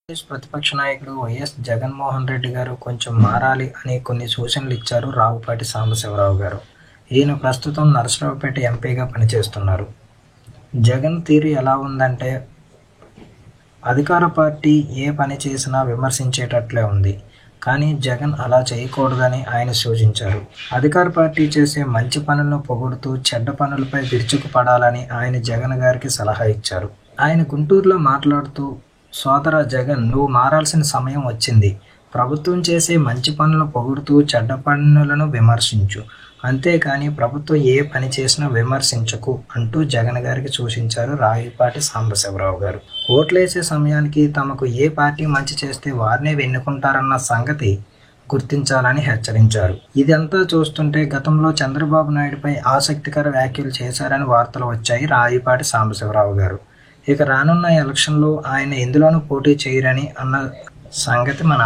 ఆంధ్రప్రదేశ్ ప్రతిపక్ష నాయకుడు వైఎస్ జగన్మోహన్ రెడ్డి గారు కొంచెం మారాలి అని కొన్ని సూచనలు ఇచ్చారు రావుపాటి సాంబశివరావు గారు. ఈయన ప్రస్తుతం నరసరావుపేట ఎంపీగా పనిచేస్తున్నారు. జగన్ తీరు ఎలా ఉందంటే అధికార పార్టీ ఏ పని చేసినా విమర్శించేటట్లే ఉంది. కానీ జగన్ అలా చేయకూడదని ఆయన సూచించారు. అధికార పార్టీ చేసే మంచి పనులను పొగుడుతూ చెడ్డ పనులపై విరుచుకుపడాలని ఆయన జగన్ గారికి సలహా ఇచ్చారు. ఆయన గుంటూరులో మాట్లాడుతూ, సోదరా జగన్, నువ్వు మారాల్సిన సమయం వచ్చింది. ప్రభుత్వం చేసే మంచి పనులను పొగుడుతూ చెడ్డ పనులను విమర్శించు, అంతేకాని ప్రభుత్వం ఏ పని చేసినా విమర్శించకు అంటూ జగన్ గారికి సూచించారు రావుపాటి సాంబశివరావు గారు. ఓట్లేసే సమయానికి తమకు ఏ పార్టీ మంచి చేస్తే వారినే ఎన్నుకుంటారన్న సంగతి గుర్తించాలని హెచ్చరించారు. ఇదంతా చూస్తుంటే గతంలో చంద్రబాబు నాయుడుపై ఆసక్తికర వ్యాఖ్యలు చేశారని వార్తలు వచ్చాయి రావుపాటి సాంబశివరావు గారు. ఇక రానున్న ఎలక్షన్లో ఆయన ఎందులోనూ పోటీ చేయరని అన్న సంగతి మన